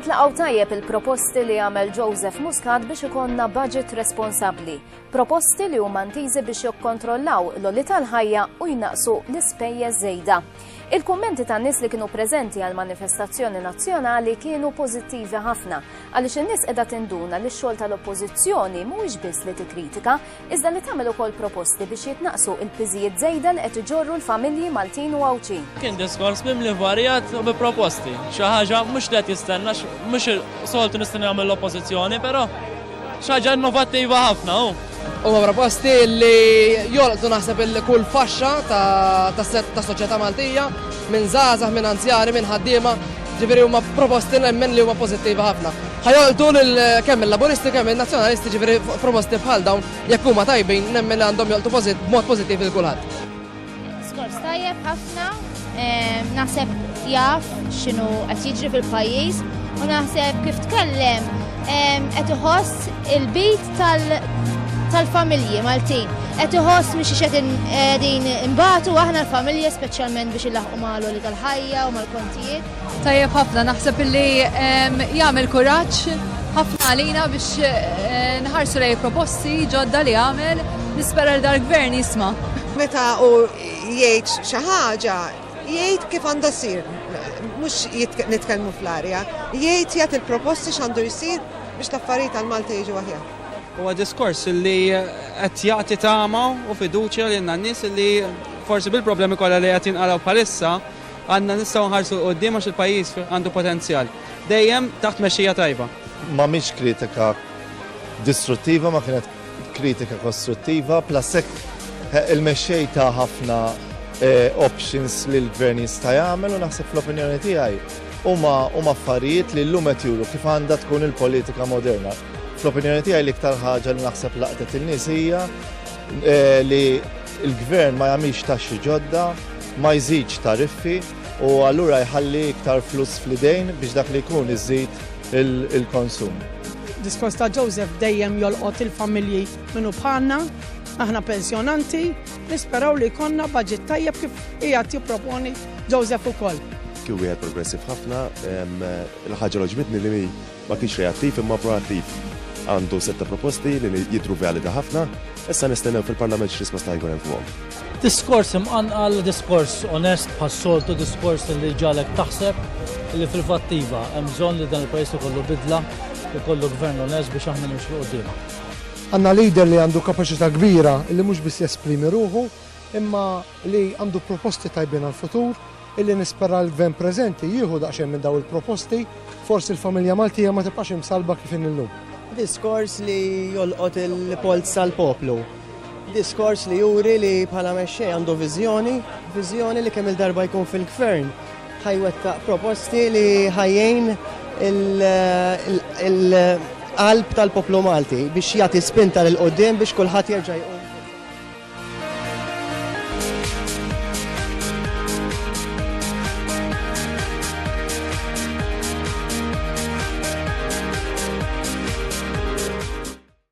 intlaqgħu tajjeb il-proposti li għamel Joseph Muscat biex ikonna budget responsabbli. Proposti li huma ntiżi biex jikkontrollaw l-għoli tal-ħajja u jnaqsu l-ispejjeż żejda. Il-kummenti tan-nies li kienu preżenti għal manifestazzjoni nazzjonali kienu pożittivi ħafna għaliex in-nies qiegħda tinduna li x-xogħol tal-oppożizzjoni mhuwiex biss li tikkritika, iżda li tagħmel ukoll proposti biex jitnaqsu l-piżijiet żejda li qed iġorru l-familji Maltin u Għawċin. Kien diskors mimli varjat u bi proposti. Xi ħaġa mhux qed jistenna, mhux soltu nistenna jagħmel l-oppożizzjoni, però xi ħaġa innovattiva ħafna hu. Huma proposti li jolqtu naħseb il-kull faxxa ta' soċjetà Maltija, minn żgħażagħ, minn anzjani, minn ħaddiema, ġifieri huma proposti nemmen li huma pożittivi ħafna. Ħajolqtu kemm il-laburisti kemm il-nazzjonalisti, ġifieri proposti bħal dawn jekk huma tajbin nemmen li għandhom jolqtu b'mod pożittiv lil kulħadd. Skors tajjeb ħafna, naħseb jaf x'inhu qed jiġri fil-pajjiż u naħseb kif tkellem qed iħoss il-bit tal-familji Maltin. Qed iħoss mhix qegħdin imbagħtu aħna l-familja speċjalment biex ilaħqu mal-għoli tal-ħajja u mal-kontijiet. Tajjeb ħafna naħseb illi jagħmel kuraġġ ħafna għalina biex nħarsu lejn proposti ġodda li għamel nispera li dal-gvern jisma'. Meta u jgħid xi ħaġa, jgħid kif għandha ssir, mhux nitkellmu fl-arja, jgħid jagħti il-proposti x'għandu jsir biex l-affarijiet għall-Malta jiġu aħjar. Huwa diskors li qed jagħti tama u fiduċja lil nies li forsi bil-problemi kollha li qed jinqalgħu bħalissa għandna nistgħu nħarsu quddiem għax il-pajjiż għandu potenzjal. Dejjem taħt mexxija tajba. Ma mhix kritika distruttiva, ma kienet kritika kostruttiva, plus hekk il-mexxej ta' ħafna options li l-gvern jista' jagħmel u naħseb fl-opinjoni tiegħi huma affarijiet li llum qed juru kif għandha tkun il-politika moderna. Fl-opinjoni tiegħi l-iktar ħaġa li naħseb laqtet in-nies hija li l-gvern ma jagħmilx taxxi ġodda, ma jżidx tariffi u allura jħalli iktar flus fl-idejn biex dak li jkun iżid il-konsum. Diskors ta' Joseph dejjem jolqot il-familji minnu bħalna, aħna pensjonanti, nisperaw li jkollna budget tajjeb kif qiegħed jipproponi Joseph ukoll. Kien wieħed progressiv ħafna, il-ħaġa li ġbitni li ma kienx reattiv imma proattiv. Għandu setta proposti li jidru valida ħafna, issa nistennew fil-Parlament x'risposta jkun hemm fuqhom. Diskors imqanqal, diskors onest bħas-soltu, diskors li ġalek taħseb li fil-fattiva hemm bżonn li dan il-pajjiż ikollu bidla, ikollu gvern onest biex aħna nimxu qudiem. Għandna leader li għandu kapaċità kbira li mhux biss jesprimi ruħu, imma li għandu proposti tajbin għall-futur, illi nispera l-gvern preżenti jieħu daqsxejn minn daw il-proposti, forsi l-familja Maltija ma tibqax imsalba kif illum. Diskors li jolqot il-polz tal-poplu. Diskors li juri li bħala mexxej għandu viżjoni li kemm il-darba jkun fil-gvern. Ħajwettaq proposti li ħajjejn il-qalb tal-poplu Malti biex jagħti spinta lil qudiem biex kulħadd jerġa'